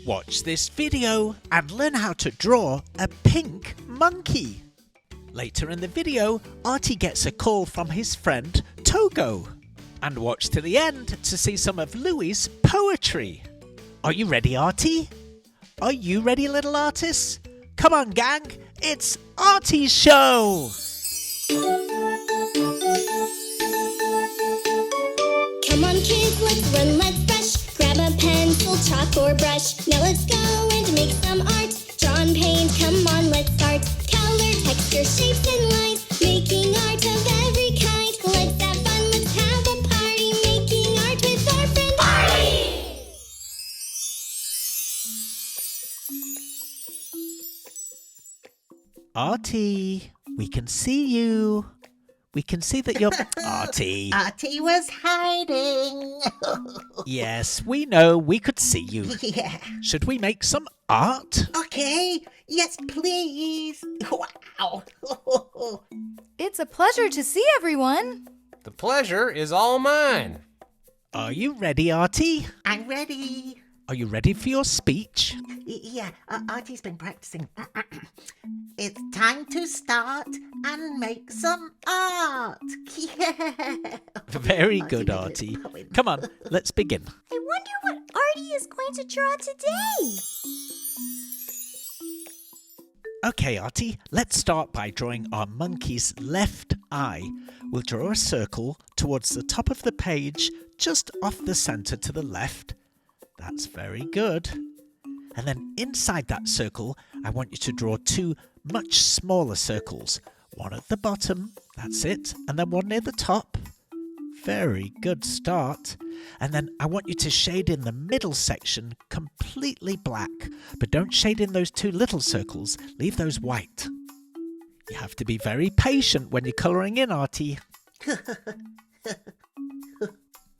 Watch this video and learn how to draw a pink monkey. Later in the video, Artie gets a call from his friend Togo. And watch to the end to see some of Louie's poetry. Are you ready, Artie? Are you ready, little artists? Come on, gang, it's Artie's show! Come on, kids, let's run, let's brush. Grab a pencil, chalk, or brush. Now let's go and make some art. Draw and paint, come on, let's start. Color, texture, shapes, and lines. Making art of every kind. Let's have fun, let's have a party. Making art with our friend Artie! Artie, we can see you. We can see that you're... Artie. Artie was hiding. Yes, we know. We could see you. Yeah. Should we make some art? Okay. Yes, please. Wow. It's a pleasure to see everyone. The pleasure is all mine. Are you ready, Artie? I'm ready. Are you ready for your speech? Yeah, Artie's been practicing. It's time to start and make some art. Yeah. Very good, Artie. Come on, let's begin. I wonder what Artie is going to draw today. Okay, Artie, let's start by drawing our monkey's left eye. We'll draw a circle towards the top of the page, just off the centre to the left. That's very good. And then inside that circle, I want you to draw two much smaller circles. One at the bottom, that's it, and then one near the top. Very good start. And then I want you to shade in the middle section completely black, but don't shade in those two little circles, leave those white. You have to be very patient when you're colouring in, Artie.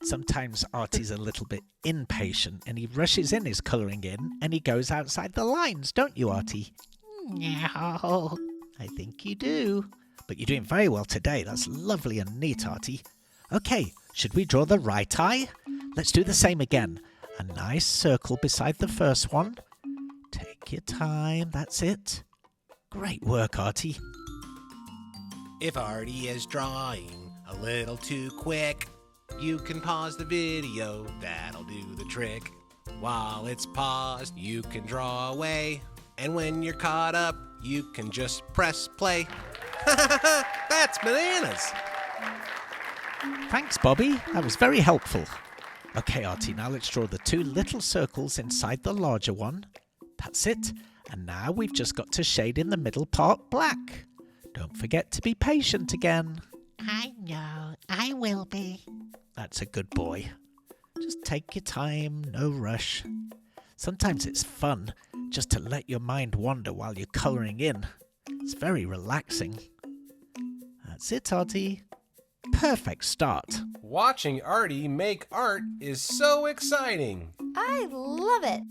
Sometimes Artie's a little bit impatient and he rushes in his colouring in and he goes outside the lines, don't you, Artie? No, I think you do. But you're doing very well today. That's lovely and neat, Artie. Okay, should we draw the right eye? Let's do the same again. A nice circle beside the first one. Take your time, that's it. Great work, Artie. If Artie is drawing a little too quick, you can pause the video, that'll do the trick. While it's paused, you can draw away. And when you're caught up, you can just press play. That's bananas! Thanks, Bobby. That was very helpful. Okay, Artie, now let's draw the two little circles inside the larger one. That's it. And now we've just got to shade in the middle part black. Don't forget to be patient again. I know. I will be. That's a good boy. Just take your time, no rush. Sometimes it's fun just to let your mind wander while you're colouring in. It's very relaxing. That's it, Artie. Perfect start. Watching Artie make art is so exciting. I love it.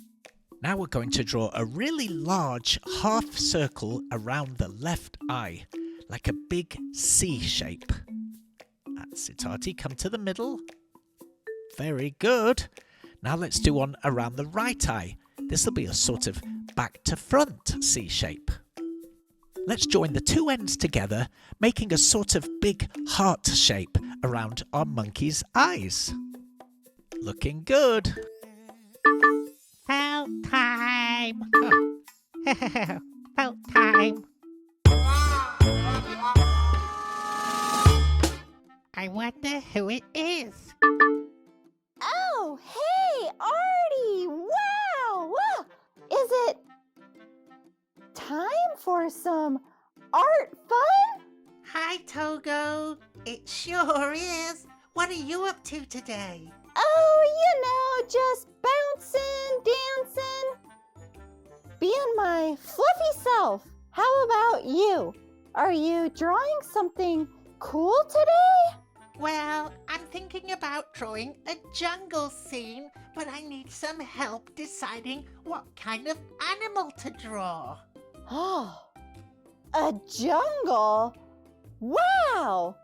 Now we're going to draw a really large half circle around the left eye, like a big C shape. That's it, Artie. Come to the middle. Very good. Now let's do one around the right eye. This will be a sort of back to front C shape. Let's join the two ends together, making a sort of big heart shape around our monkey's eyes. Looking good. Felt time. Felt time. I wonder who it is. Oh, hey, Artie! Wow! Wow! Is it time for some art fun? Hi, Togo. It sure is. What are you up to today? Oh, just bouncing, dancing, being my fluffy self. How about you? Are you drawing something cool today? Well, I'm thinking about drawing a jungle scene, but I need some help deciding what kind of animal to draw. Oh, a jungle? Wow!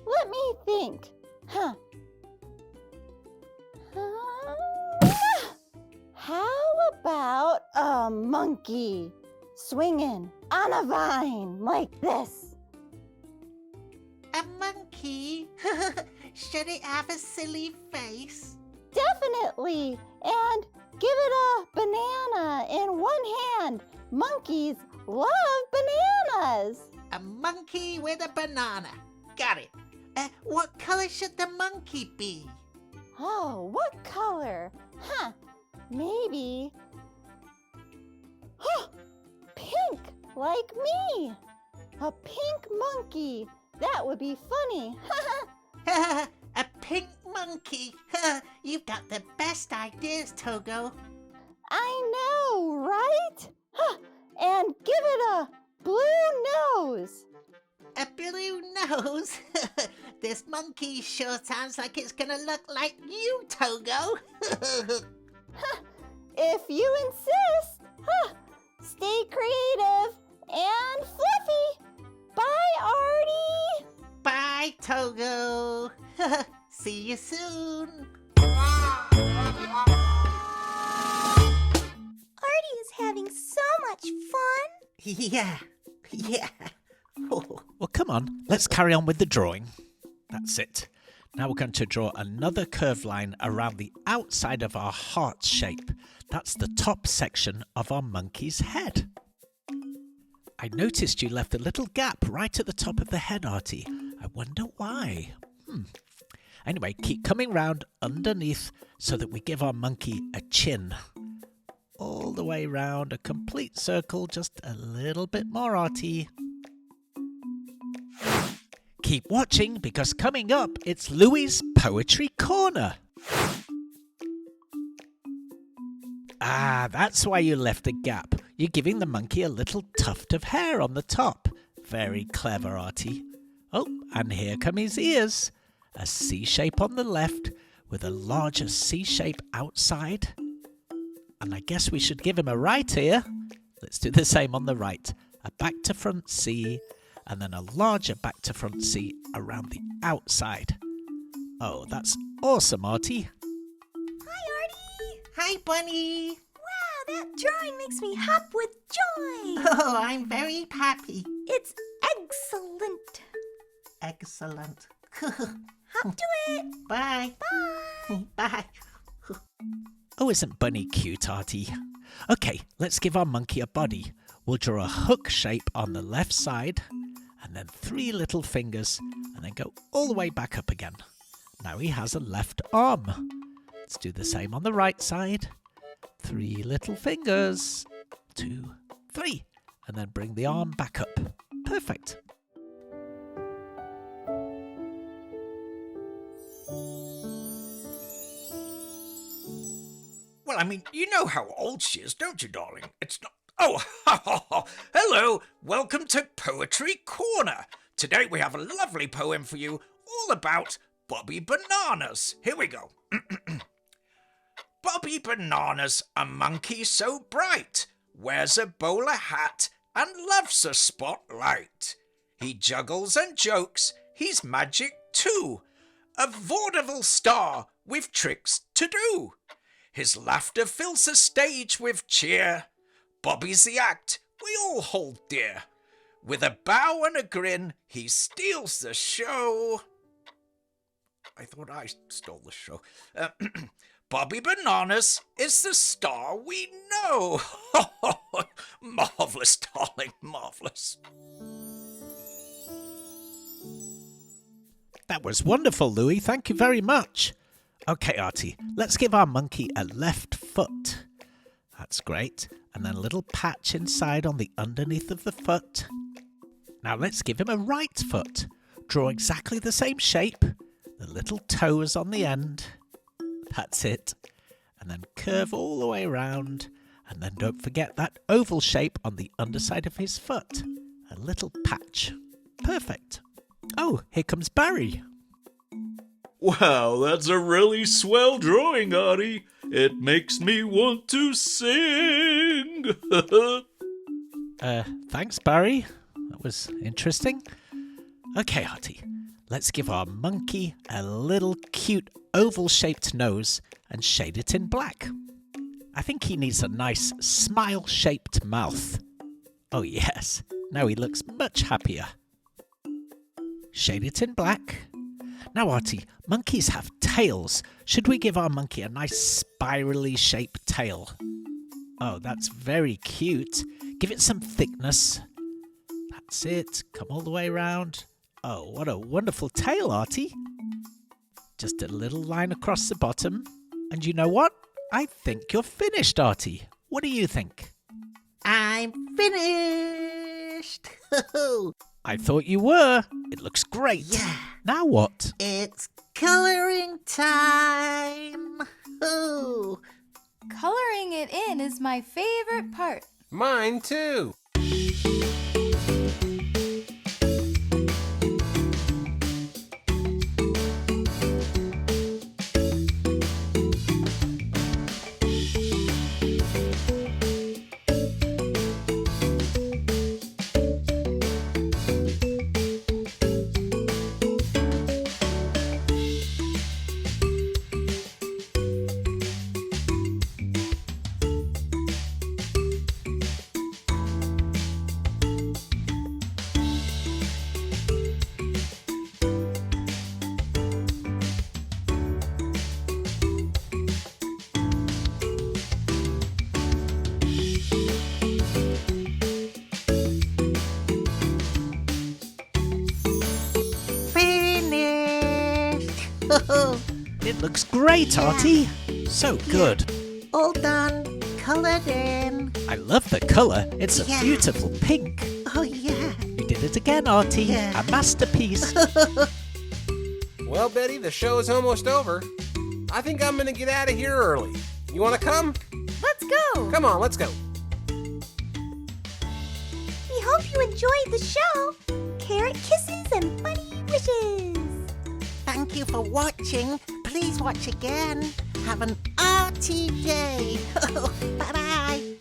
Let me think. How about a monkey swinging on a vine like this. A monkey? Should it have a silly face? Definitely. And give it a banana in one hand. Monkeys love bananas. A monkey with a banana. Got it. What color should the monkey be? Oh, what color? Maybe. Pink, like me. A pink monkey. That would be funny. A pink monkey. You've got the best ideas, Togo. I know, right? And give it a blue nose. A blue nose? This monkey sure sounds like it's gonna look like you, Togo. If you insist. Stay creative and fluffy. Bye, Artie. Bye, Togo. See you soon. Artie is having so much fun. Yeah. Oh. Well, come on, let's carry on with the drawing. That's it. Now we're going to draw another curved line around the outside of our heart shape. That's the top section of our monkey's head. I noticed you left a little gap right at the top of the head, Artie. I wonder why. Anyway, keep coming round underneath so that we give our monkey a chin. All the way round, a complete circle, just a little bit more, Artie. Keep watching, because coming up, it's Louie's Poetry Corner. Ah, that's why you left a gap. You're giving the monkey a little tuft of hair on the top. Very clever, Artie. Oh, and here come his ears. A C shape on the left with a larger C shape outside. And I guess we should give him a right ear. Let's do the same on the right. A back to front C, and then a larger back to front C around the outside. Oh, that's awesome, Artie. Hi, Artie. Hi, Bunny. Wow, that drawing makes me hop with joy. Oh, I'm very happy. It's excellent. Excellent. Hop to it. Bye. Bye. Bye. Oh, isn't Bunny cute, Artie? Okay, let's give our monkey a body. We'll draw a hook shape on the left side, and then 3 little fingers, and then go all the way back up again. Now he has a left arm. Let's do the same on the right side. 3 little fingers. 2, 3. And then bring the arm back up. Perfect. Well, I mean, you know how old she is, don't you, darling? It's not... Oh, ha, ha, ha. Hello. Welcome to Poetry Corner. Today we have a lovely poem for you all about Bobby Bananas. Here we go. Bobby Bananas, a monkey so bright, wears a bowler hat and loves a spotlight. He juggles and jokes, he's magic too, a vaudeville star with tricks to do. His laughter fills the stage with cheer. Bobby's the act we all hold dear. With a bow and a grin, he steals the show. I thought I stole the show. Bobby Bananas is the star we know. Marvellous, darling, marvellous. That was wonderful, Louie. Thank you very much. Okay, Artie, let's give our monkey a left foot. That's great. And then a little patch inside on the underneath of the foot. Now let's give him a right foot. Draw exactly the same shape. The little toes on the end. That's it. And then curve all the way around. And then don't forget that oval shape on the underside of his foot. A little patch. Perfect. Oh, here comes Barry. Wow, that's a really swell drawing, Artie. It makes me want to sing. Thanks, Barry. That was interesting. Okay, Artie, let's give our monkey a little cute oval-shaped nose and shade it in black. I think he needs a nice smile-shaped mouth. Oh yes, now he looks much happier. Shade it in black. Now Artie, monkeys have tails. Should we give our monkey a nice spirally shaped tail? Oh, that's very cute. Give it some thickness. That's it. Come all the way around. Oh, what a wonderful tail, Artie. Just a little line across the bottom. And you know what? I think you're finished, Artie. What do you think? I'm finished. I thought you were. It looks great. Yeah. Now what? It's coloring time. Ooh. Coloring it in is my favorite part. Mine too. It looks great, Artie. So good. All done. Colored in. I love the colour. It's a Yeah. beautiful pink. Oh, yeah. You did it again, Artie. Yeah. A masterpiece. Well, Betty, the show is almost over. I think I'm gonna get out of here early. You wanna come? Let's go! Come on, let's go. We hope you enjoyed the show. Carrot kisses and funny wishes. Thank you for watching. Please watch again. Have an arty day. Bye-bye.